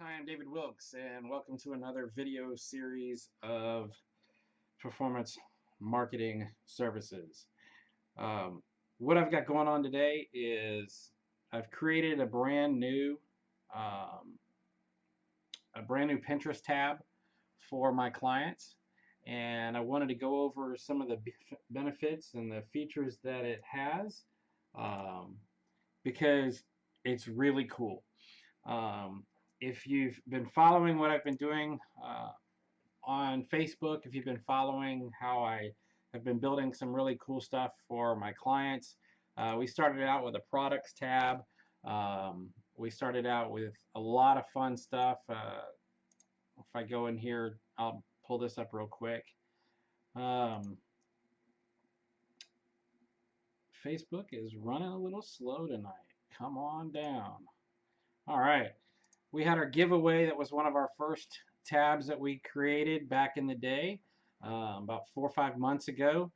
Hi, I'm David Wilkes, and welcome to another video series of performance marketing services. Um, what I've got going on today is I've created um, a brand new Pinterest tab for my clients, and I wanted to go over some of the benefits and the features that it has um, because it's really cool. Um, if you've been following what I've been doing on Facebook, if you've been following how I have been building some really cool stuff for my clients, we started out with a products tab. We started out with a lot of fun stuff. If I go in here, I'll pull this up real quick. Facebook is running a little slow tonight. Come on down. All right. We had our giveaway. That was one of our first tabs that we created back in the day, about 4 or 5 months ago.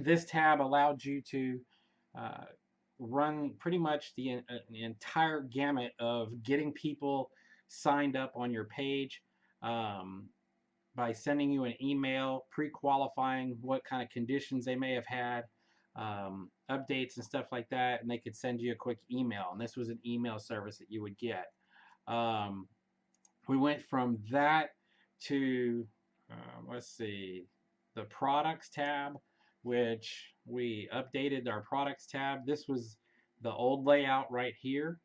This tab allowed you to uh, run pretty much the entire gamut of getting people signed up on your page um, by sending you an email, pre-qualifying what kind of conditions they may have had, updates and stuff like that, and they could send you a quick email. And this was an email service that you would get. We went from that to, let's see, the products tab, which we updated our products tab. This was the old layout right here.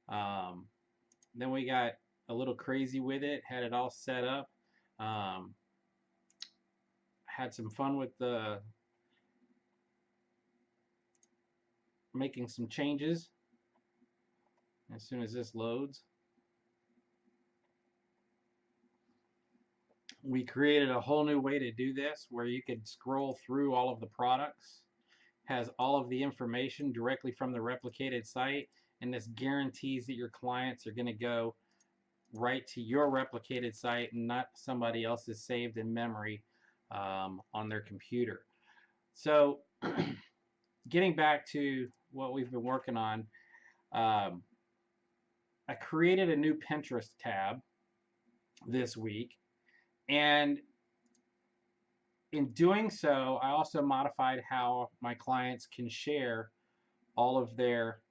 Then we got a little crazy with it, had it all set up. Had some fun with the making some changes as soon as this loads. We created a whole new way to do this where you could scroll through all of the products, has all of the information directly from the replicated site, and this guarantees that your clients are going to go right to your replicated site and not somebody else's saved in memory on their computer. So getting back to what we've been working on, I created a new Pinterest tab this week, and in doing so, I also modified how my clients can share all of their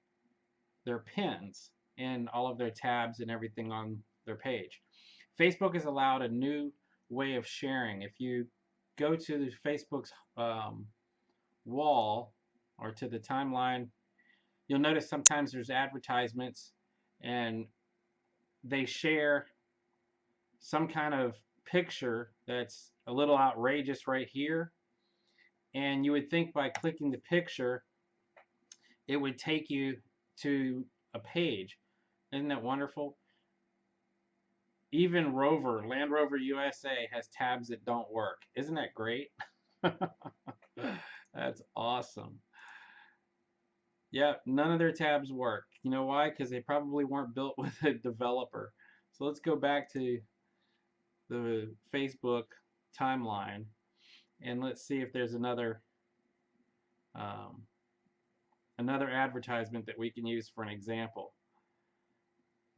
pins and all of their tabs and everything on their page. Facebook has allowed a new way of sharing. If you go to Facebook's wall or to the timeline, you'll notice sometimes there's advertisements and they share some kind of picture that's a little outrageous right here, and you would think by clicking the picture it would take you to a page. Isn't that wonderful? Even Land Rover USA has tabs that don't work. Isn't that great? That's awesome. Yeah, none of their tabs work. You know why? Because they probably weren't built with a developer. So let's go back to the Facebook timeline and let's see if there's another advertisement that we can use for an example.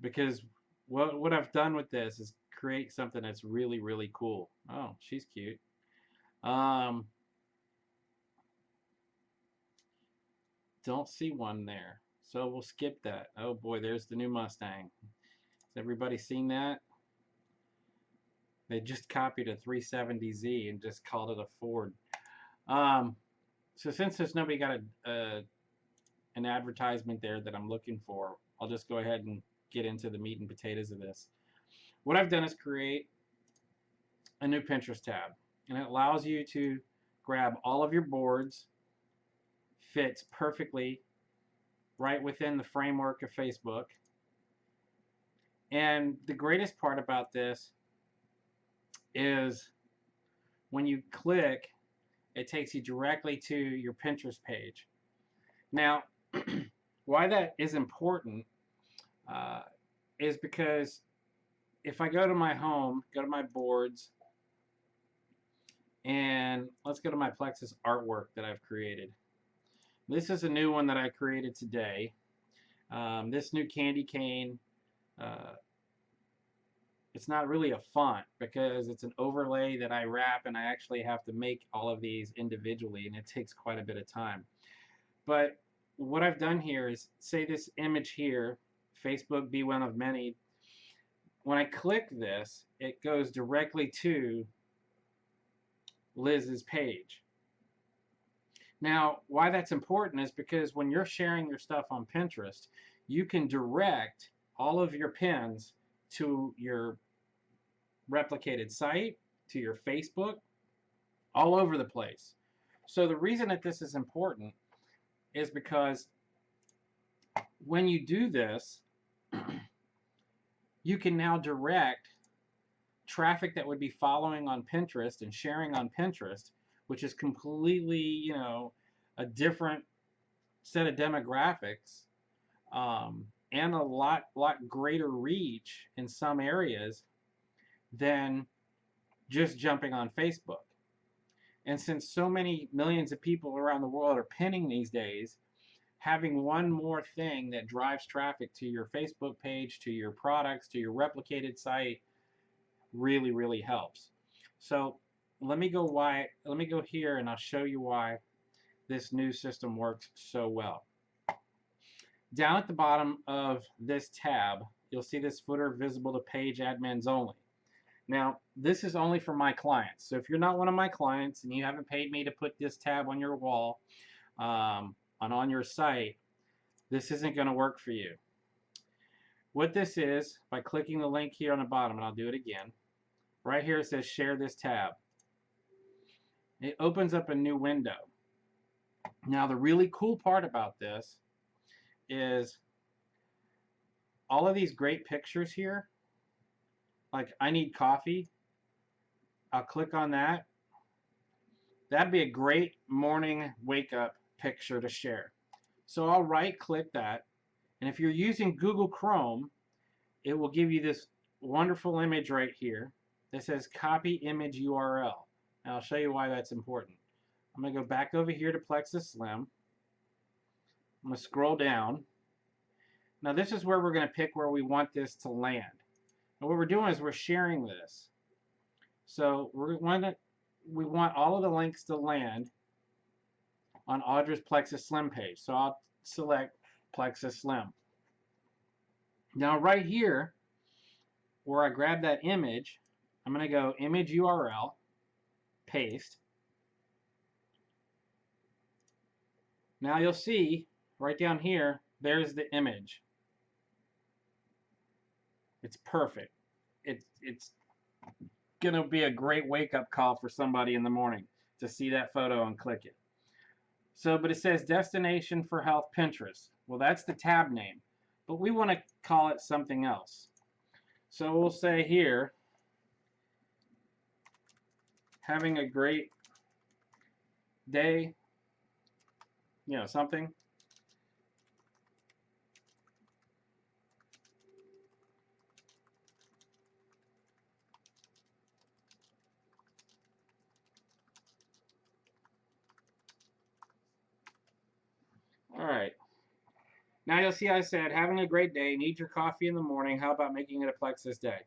Because what I've done with this is create something that's really, really cool. Oh, she's cute. Don't see one there, so we'll skip that. Oh boy, there's the new Mustang. Has everybody seen that? They just copied a 370Z and just called it a Ford. So since there's nobody got an advertisement there that I'm looking for, I'll just go ahead and get into the meat and potatoes of this. What I've done is create a new Pinterest tab, and it allows you to grab all of your boards, fits perfectly right within the framework of Facebook. And the greatest part about this is when you click, it takes you directly to your Pinterest page. Now, why that is important is because if I go to my home, go to my boards, and let's go to my Plexus artwork that I've created. This is a new one that I created today. This new candy cane it's not really a font because it's an overlay that I wrap, and I actually have to make all of these individually, and it takes quite a bit of time. But what I've done here is, say this image here, Facebook be one of many. When I click this, it goes directly to Liz's page. Now, why that's important is because when you're sharing your stuff on Pinterest, you can direct all of your pins to your replicated site, to your Facebook, all over the place. So the reason that this is important is because when you do this, you can now direct traffic that would be following on Pinterest and sharing on Pinterest, which is completely, a different set of demographics, and a lot greater reach in some areas than just jumping on Facebook. And since so many millions of people around the world are pinning these days, having one more thing that drives traffic to your Facebook page, to your products, to your replicated site, really, really helps. So let me go here and I'll show you why this new system works so well. Down at the bottom of this tab, you'll see this footer visible to page admins only. Now, this is only for my clients. So if you're not one of my clients and you haven't paid me to put this tab on your wall, on your site, this isn't going to work for you. What this is, by clicking the link here on the bottom, and I'll do it again, right here it says share this tab. It opens up a new window. Now, the really cool part about this is all of these great pictures here, like I need coffee, I'll click on that. That'd be a great morning wake up picture to share. So I'll right click that, and if you're using Google Chrome, it will give you this wonderful image right here that says copy image URL. And I'll show you why that's important. I'm going to go back over here to PlexusSlim. I'm going to scroll down. Now this is where we're going to pick where we want this to land. And what we're doing is we're sharing this. So we want all of the links to land on Audra's PlexusSlim page. So I'll select PlexusSlim. Now right here, where I grab that image, I'm going to go image URL, paste. Now you'll see right down here, there's the image. It's perfect. It's going to be a great wake-up call for somebody in the morning to see that photo and click it. So, but it says Destination for Health Pinterest. Well, that's the tab name, but we want to call it something else. So we'll say here, having a great day, something. All right. Now you'll see I said, having a great day, need your coffee in the morning, how about making it a Plexus day?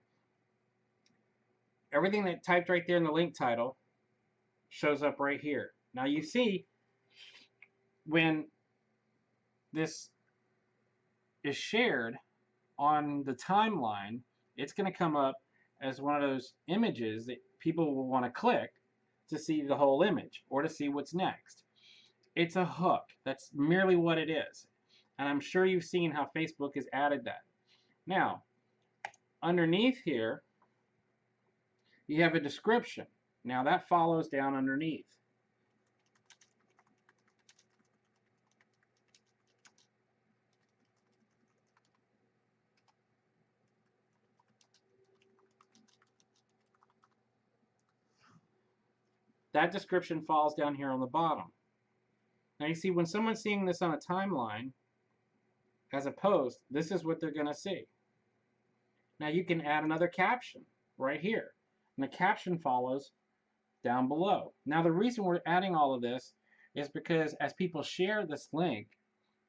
Everything that typed right there in the link title shows up right here. Now you see, when this is shared on the timeline, it's going to come up as one of those images that people will want to click to see the whole image or to see what's next. It's a hook. That's merely what it is. And I'm sure you've seen how Facebook has added that. Now, underneath here, you have a description. Now that follows down underneath. That description falls down here on the bottom. Now you see, when someone's seeing this on a timeline as a post, this is what they're going to see. Now you can add another caption right here. And the caption follows down below. Now the reason we're adding all of this is because as people share this link,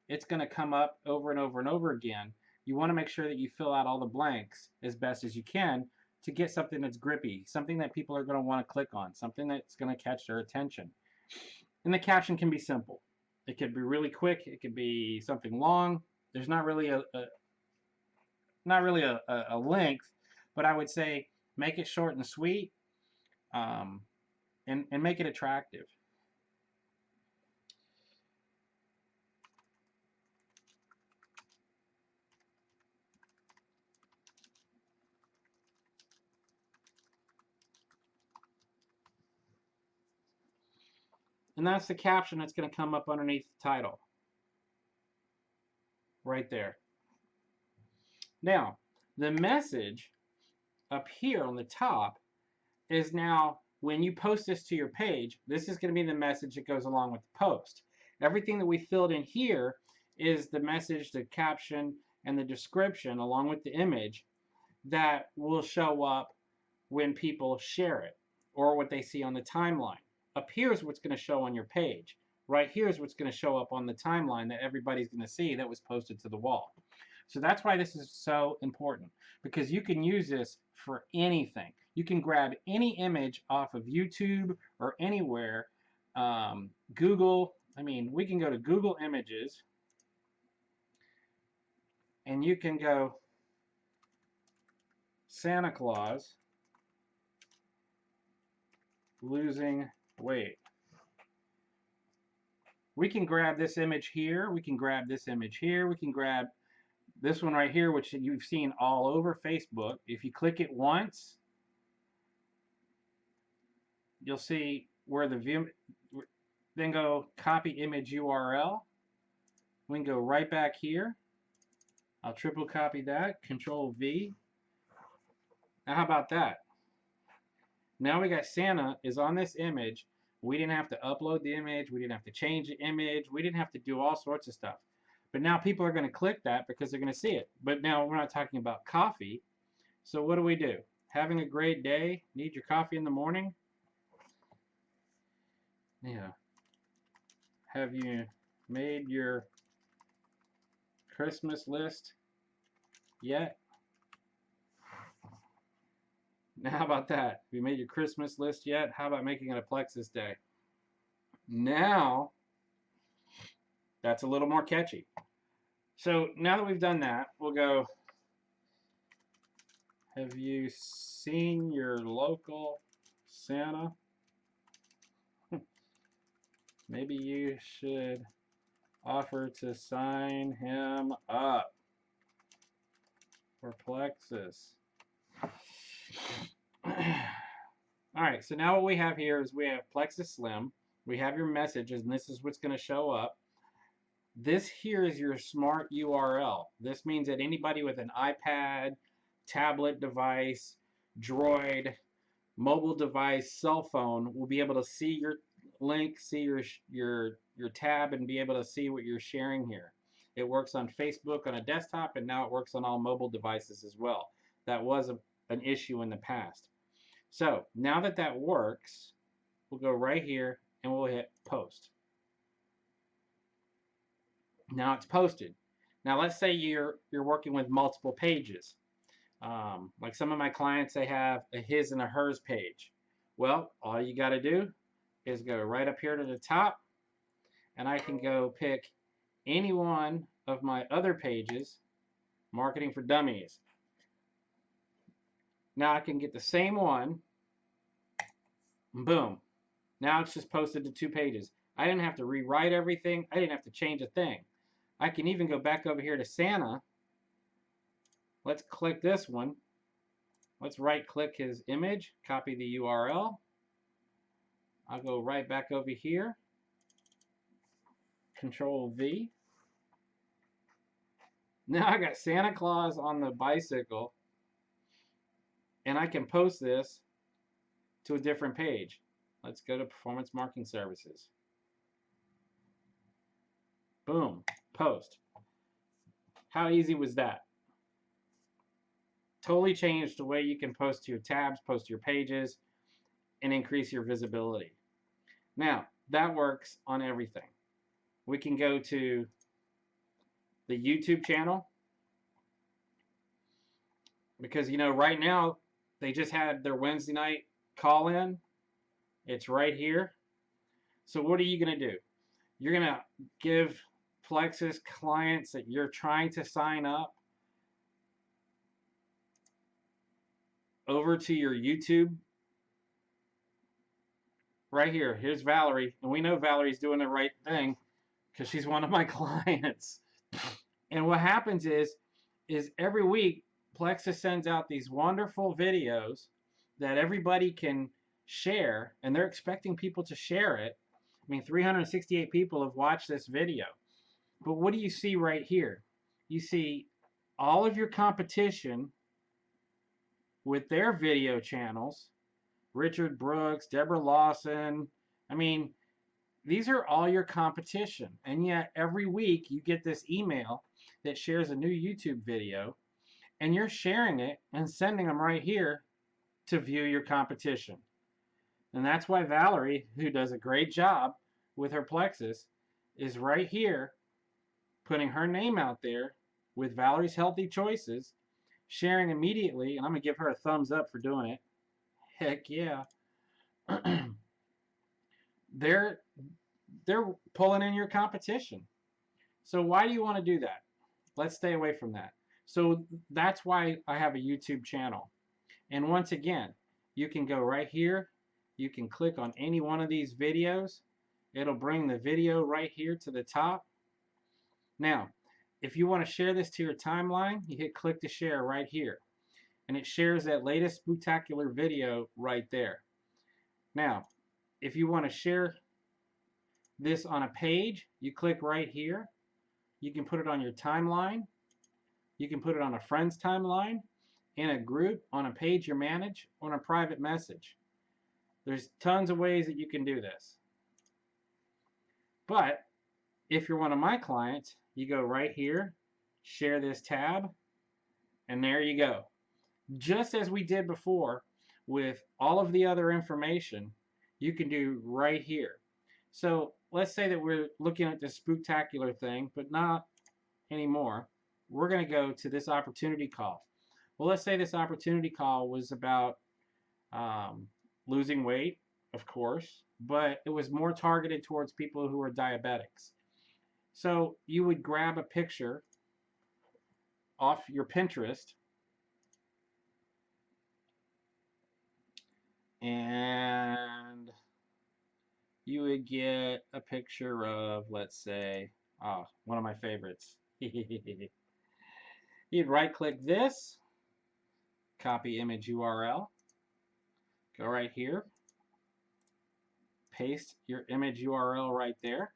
it's going to come up over and over and over again. you want to make sure that you fill out all the blanks as best as you can to get something that's grippy, something that people are going to want to click on, something that's going to catch their attention. And the caption can be simple. It could be really quick. It could be something long. There's not really a length, but I would say make it short and sweet, and make it attractive. And that's the caption that's going to come up underneath the title. Right there. Now, the message up here on the top is now when you post this to your page, this is going to be the message that goes along with the post. Everything that we filled in here is the message, the caption, and the description along with the image that will show up when people share it or what they see on the timeline. Up here is what's going to show on your page. Right here is what's going to show up on the timeline that everybody's going to see that was posted to the wall. So that's why this is so important, because you can use this for anything. You can grab any image off of YouTube or anywhere. Google, we can go to Google Images, and you can go Santa Claus losing weight. We can grab this image here. We can grab this image here. We can grab this one right here, which you've seen all over Facebook. If you click it once, you'll see where the view, then go copy image URL. We can go right back here. I'll triple copy that, Control V. Now how about that? Now we got Santa is on this image. We didn't have to upload the image. We didn't have to change the image. We didn't have to do all sorts of stuff. But now people are going to click that because they're going to see it. But now we're not talking about coffee. So what do? Having a great day? Need your coffee in the morning? Yeah. Have you made your Christmas list yet? Now, how about that? Have you made your Christmas list yet? How about making it a Plexus Day? Now, that's a little more catchy. So now that we've done that, we'll go, have you seen your local Santa? Maybe you should offer to sign him up for Plexus. Alright, so now what we have here is we have PlexusSlim. We have your messages, and this is what's going to show up. This here is your smart URL. This means that anybody with an iPad, tablet device, Droid, mobile device, cell phone will be able to see your link, see your tab, and be able to see what you're sharing here. It works on Facebook on a desktop, and now it works on all mobile devices as well. That was an issue in the past. So now that that works, we'll go right here and we'll hit post. Now it's posted. Now let's say you're working with multiple pages. Like some of my clients, they have a his and a hers page. Well, all you got to do is go right up here to the top, and I can go pick any one of my other pages, Marketing for Dummies. Now I can get the same one, boom. Now it's just posted to 2 pages. I didn't have to rewrite everything. I didn't have to change a thing. I can even go back over here to Santa. Let's click this one. Let's right click his image, copy the URL. I'll go right back over here, Control V. Now I got Santa Claus on the bicycle, and I can post this to a different page. Let's go to Performance Marketing Services. Boom, post. How easy was that? Totally changed the way you can post to your tabs, post to your pages, and increase your visibility. Now, that works on everything. We can go to the YouTube channel. Because, you know, right now they just had their Wednesday night call in. It's right here. So what are you going to do? You're going to give Plexus clients that you're trying to sign up over to your YouTube right here. Here's Valerie. And we know Valerie's doing the right thing because she's one of my clients. And what happens is every week Plexus sends out these wonderful videos that everybody can share, and they're expecting people to share it. I mean, 368 people have watched this video. But what do you see right here? You see all of your competition with their video channels. Richard Brooks, Deborah Lawson. I mean, these are all your competition. And yet every week you get this email that shares a new YouTube video, and you're sharing it and sending them right here to view your competition. And that's why Valerie, who does a great job with her Plexus, is right here putting her name out there with Valerie's Healthy Choices, sharing immediately, and I'm going to give her a thumbs up for doing it. Heck yeah. they're pulling in your competition. So why do you want to do that? Let's stay away from that. So that's why I have a YouTube channel. And once again, you can go right here. You can click on any one of these videos. It'll bring the video right here to the top. Now, if you want to share this to your timeline, you hit click to share right here. And it shares that latest spectacular video right there. Now, if you want to share this on a page, you click right here. You can put it on your timeline. You can put it on a friend's timeline, in a group, on a page you manage, on a private message. There's tons of ways that you can do this. But if you're one of my clients, you go right here, share this tab, and there you go. Just as we did before with all of the other information, you can do right here. So let's say that we're looking at this spectacular thing, but not anymore. We're going to go to this opportunity call. Well, let's say this opportunity call was about losing weight, of course, but it was more targeted towards people who are diabetics. So you would grab a picture off your Pinterest and you would get a picture of, let's say, one of my favorites. You'd right click this, copy image URL, go right here, paste your image URL right there.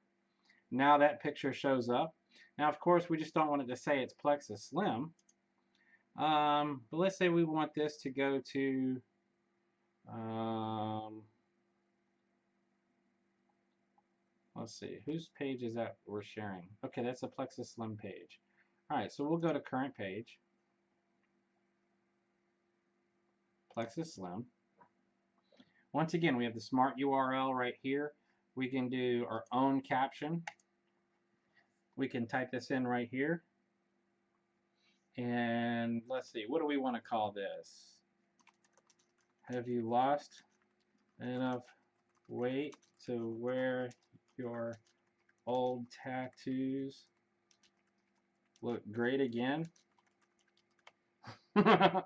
Now that picture shows up. Now, of course, we just don't want it to say it's PlexusSlim. But let's say we want this to go to let's see, whose page is that we're sharing? Okay, that's the PlexusSlim page. All right, so we'll go to current page, PlexusSlim. Once again, we have the smart URL right here. We can do our own caption. We can type this in right here. And let's see, what do we want to call this? Have you lost enough weight to wear your old tattoos look great again? Now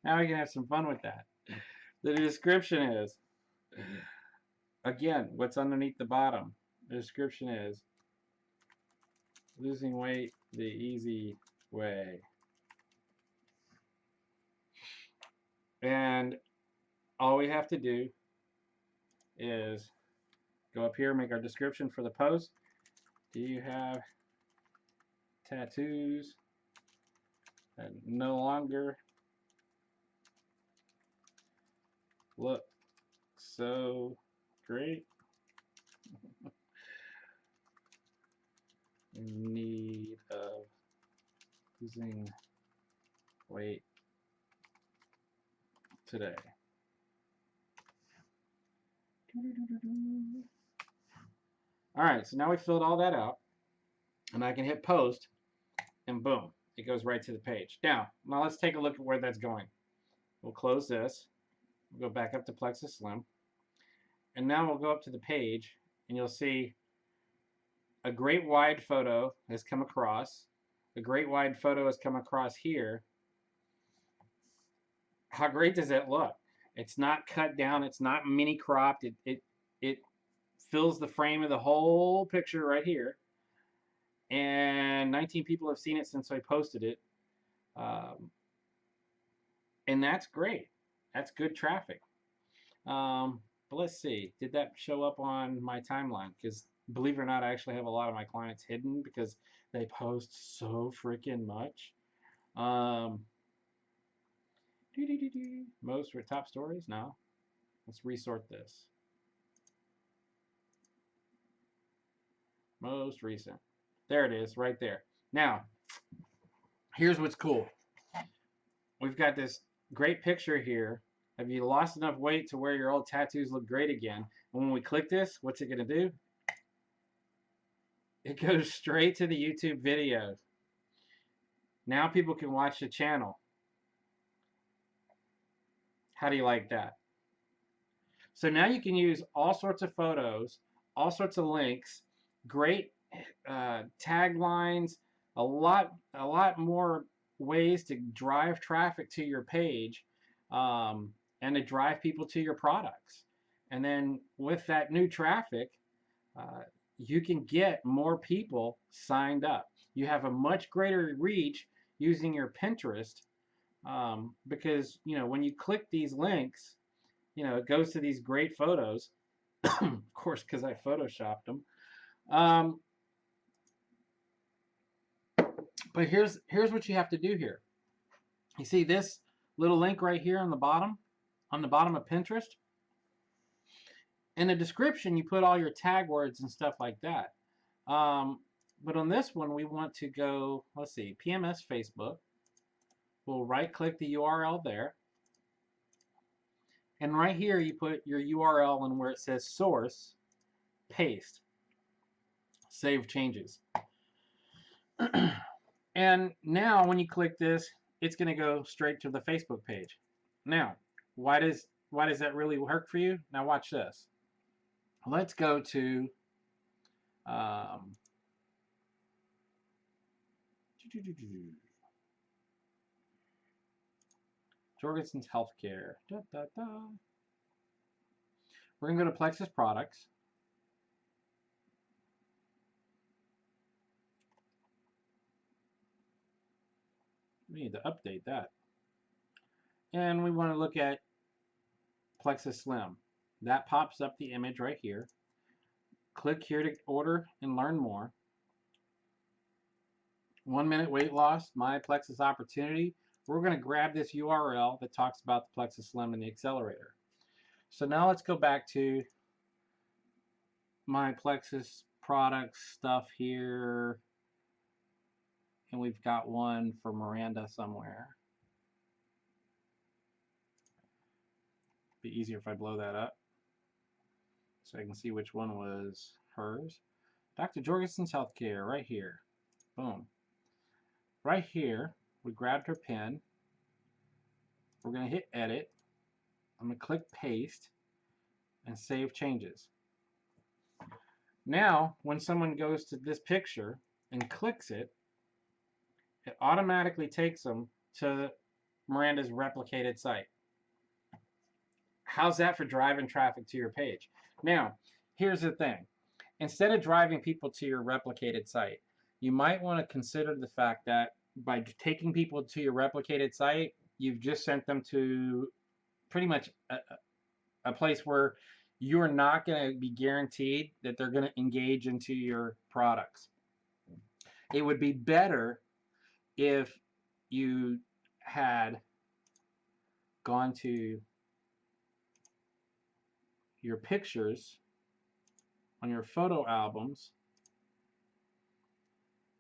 we can have some fun with that. The description is, again, what's underneath the bottom? The description is losing weight the easy way. And all we have to do is go up here, make our description for the post. Do you have tattoos that no longer look so great? In need of losing weight today. All right, so now we filled all that out, and I can hit post, and boom, it goes right to the page. Now let's take a look at where that's going. We'll close this. We'll go back up to PlexusSlim. And now we'll go up to the page, and you'll see a great wide photo has come across. A great wide photo has come across here. How great does that look? It's not cut down. It's not mini cropped. It fills the frame of the whole picture right here. And 19 people have seen it since I posted it. And that's great. That's good traffic. But let's see. Did that show up on my timeline? Because believe it or not, I actually have a lot of my clients hidden because they post so freaking much. Most for top stories? No. Let's resort this. Most recent. There it is, right there. Now, here's what's cool. We've got this great picture here. Have you lost enough weight to where your old tattoos look great again? And when we click this, what's it going to do? It goes straight to the YouTube videos. Now people can watch the channel. How do you like that? So now you can use all sorts of photos, all sorts of links, great taglines, a lot more ways to drive traffic to your page, and to drive people to your products. And then with that new traffic, you can get more people signed up. You have a much greater reach using your Pinterest, because when you click these links, it goes to these great photos. Of course, because I photoshopped them. But here's what you have to do here. You see this little link right here on the bottom of Pinterest? In the description, you put all your tag words and stuff like that. But on this one, we want to go, let's see, PMS Facebook. We'll right-click the URL there. And right here, you put your URL in where it says source, paste, save changes. And now when you click this, it's going to go straight to the Facebook page. Now, why does that really work for you? Now watch this. Let's go to Jorgensen's Healthcare. We're going to go to Plexus Products. We need to update that. And we want to look at PlexusSlim. That pops up the image right here. Click here to order and learn more. 1 minute weight loss, my Plexus opportunity. We're going to grab this URL that talks about the PlexusSlim and the accelerator. So now let's go back to my Plexus products stuff here. And we've got one for Miranda somewhere. Be easier if I blow that up so I can see which one was hers. Dr. Jorgensen's Healthcare, right here. Boom. Right here, we grabbed her pen. We're going to hit edit. I'm going to click paste and save changes. Now, when someone goes to this picture and clicks it, it automatically takes them to Miranda's replicated site. How's that for driving traffic to your page? Now, here's the thing. Instead of driving people to your replicated site, you might want to consider the fact that by taking people to your replicated site, you've just sent them to pretty much a place where you're not going to be guaranteed that they're going to engage into your products. It would be better if you had gone to your pictures on your photo albums,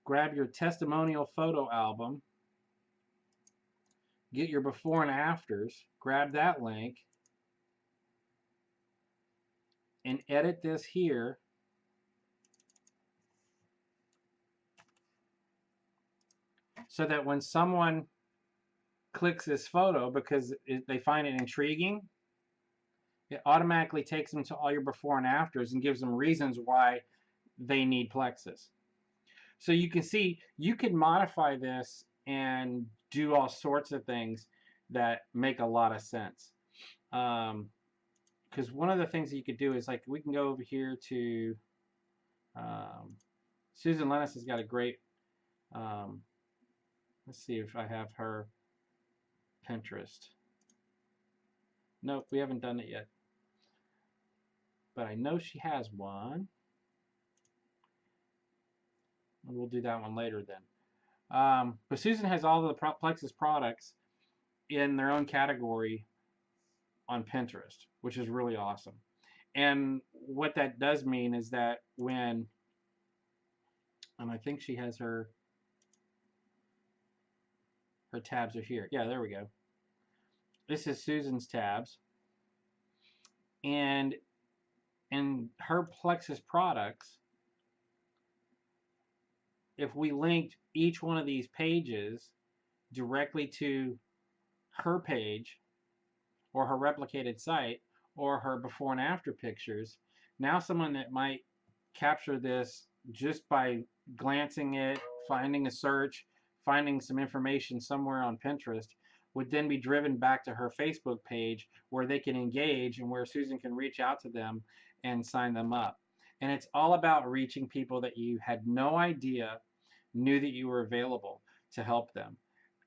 grab your testimonial photo album, get your before and afters, grab that link, and edit this here so that when someone clicks this photo because they find it intriguing, it automatically takes them to all your before and afters and gives them reasons why they need Plexus. So you can see, you can modify this and do all sorts of things that make a lot of sense. Because one of the things that you could do is, like, we can go over here to Susan Lennis has got a great, let's see if I have her Pinterest. Nope, we haven't done it yet. But I know she has one. We'll do that one later then. But Susan has all of the Plexus products in their own category on Pinterest, which is really awesome. And what that does mean is that when, and I think she has her tabs are here. Yeah, there we go. This is Susan's tabs. And in her Plexus products, if we linked each one of these pages directly to her page or her replicated site or her before and after pictures, now someone that might capture this just by glancing it, finding a search, finding some information somewhere on Pinterest, would then be driven back to her Facebook page where they can engage and where Susan can reach out to them and sign them up. And it's all about reaching people that you had no idea knew that you were available to help them.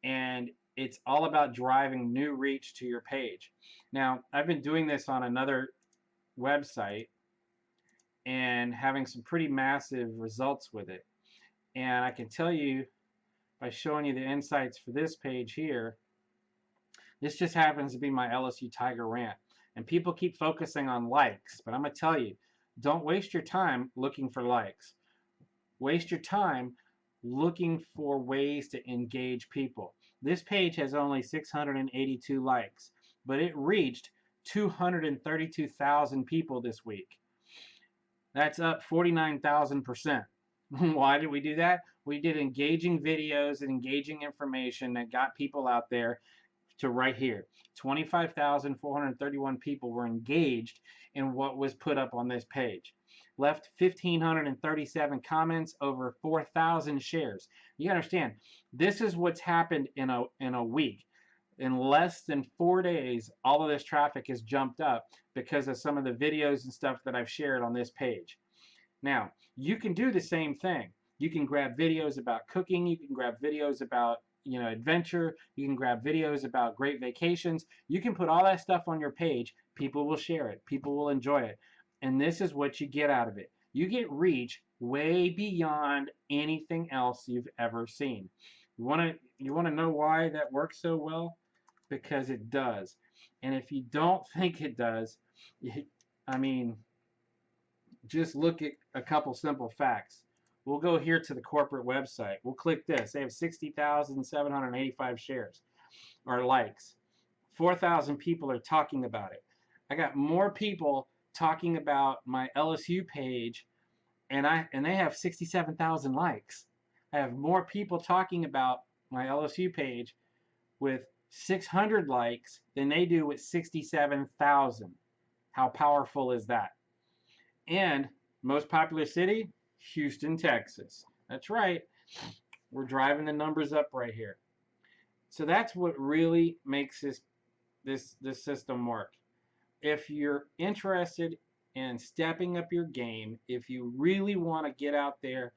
And it's all about driving new reach to your page. Now, I've been doing this on another website and having some pretty massive results with it. And I can tell you by showing you the insights for this page here, this just happens to be my LSU Tiger rant. And people keep focusing on likes, but I'm going to tell you, don't waste your time looking for likes. Waste your time looking for ways to engage people. This page has only 682 likes, but it reached 232,000 people this week. That's up 49,000%. Why did we do that? We did engaging videos and engaging information that got people out there to right here. 25,431 people were engaged in what was put up on this page. Left 1,537 comments, over 4,000 shares. You understand, this is what's happened in a week. In less than 4 days, all of this traffic has jumped up because of some of the videos and stuff that I've shared on this page. Now, you can do the same thing. You can grab videos about cooking. You can grab videos about, adventure. You can grab videos about great vacations. You can put all that stuff on your page. People will share it. People will enjoy it. And this is what you get out of it. You get reach way beyond anything else you've ever seen. You want to know why that works so well? Because it does. And if you don't think it does, just look at a couple simple facts. We'll go here to the corporate website. We'll click this. They have 60,785 shares or likes. 4,000 people are talking about it. I got more people talking about my LSU page, and they have 67,000 likes. I have more people talking about my LSU page with 600 likes than they do with 67,000. How powerful is that? And most popular city, Houston, Texas. That's right. We're driving the numbers up right here. So that's what really makes this system work. If you're interested in stepping up your game, if you really want to get out there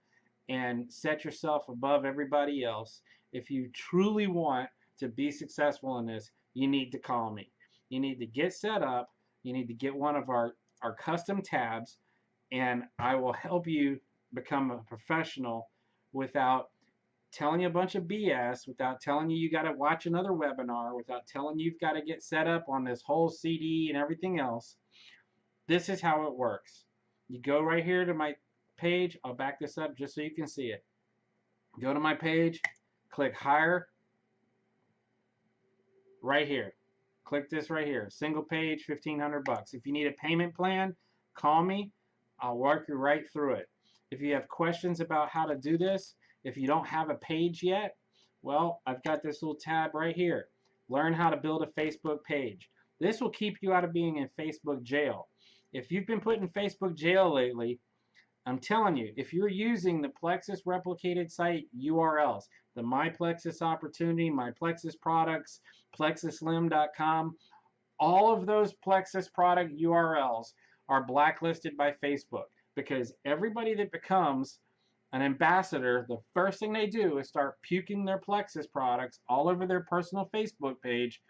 and set yourself above everybody else, if you truly want to be successful in this, you need to call me. You need to get set up. You need to get one of our custom tabs, and I will help you become a professional without telling you a bunch of BS, without telling you got to watch another webinar, without telling you you've got to get set up on this whole CD and everything else. This is how it works. You go right here to my page. I'll back this up just so you can see it. Go to my page, click Hire, right here. Click this right here. Single page, $1,500. If you need a payment plan, call me. I'll walk you right through it. If you have questions about how to do this, if you don't have a page yet, Well, I've got this little tab right here. Learn how to build a Facebook page. This will keep you out of being in Facebook jail. If you've been put in Facebook jail lately, I'm telling you, if you're using the Plexus replicated site URLs, the My Plexus Opportunity, My Plexus Products, PlexusSlim.com, all of those Plexus product URLs are blacklisted by Facebook because everybody that becomes an ambassador, the first thing they do is start puking their Plexus products all over their personal Facebook page,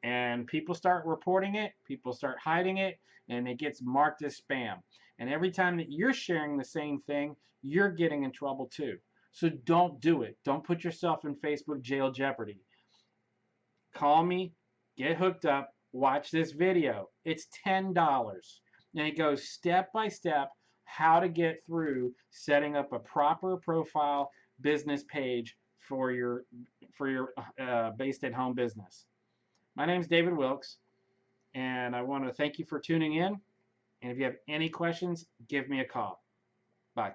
and people start reporting it, people start hiding it, and it gets marked as spam. And every time that you're sharing the same thing, you're getting in trouble too. So don't do it. Don't put yourself in Facebook jail jeopardy. Call me, get hooked up, watch this video. It's $10. And it goes step by step how to get through setting up a proper profile business page for your based at home business. My name is David Wilkes, and I want to thank you for tuning in. And if you have any questions, give me a call. Bye.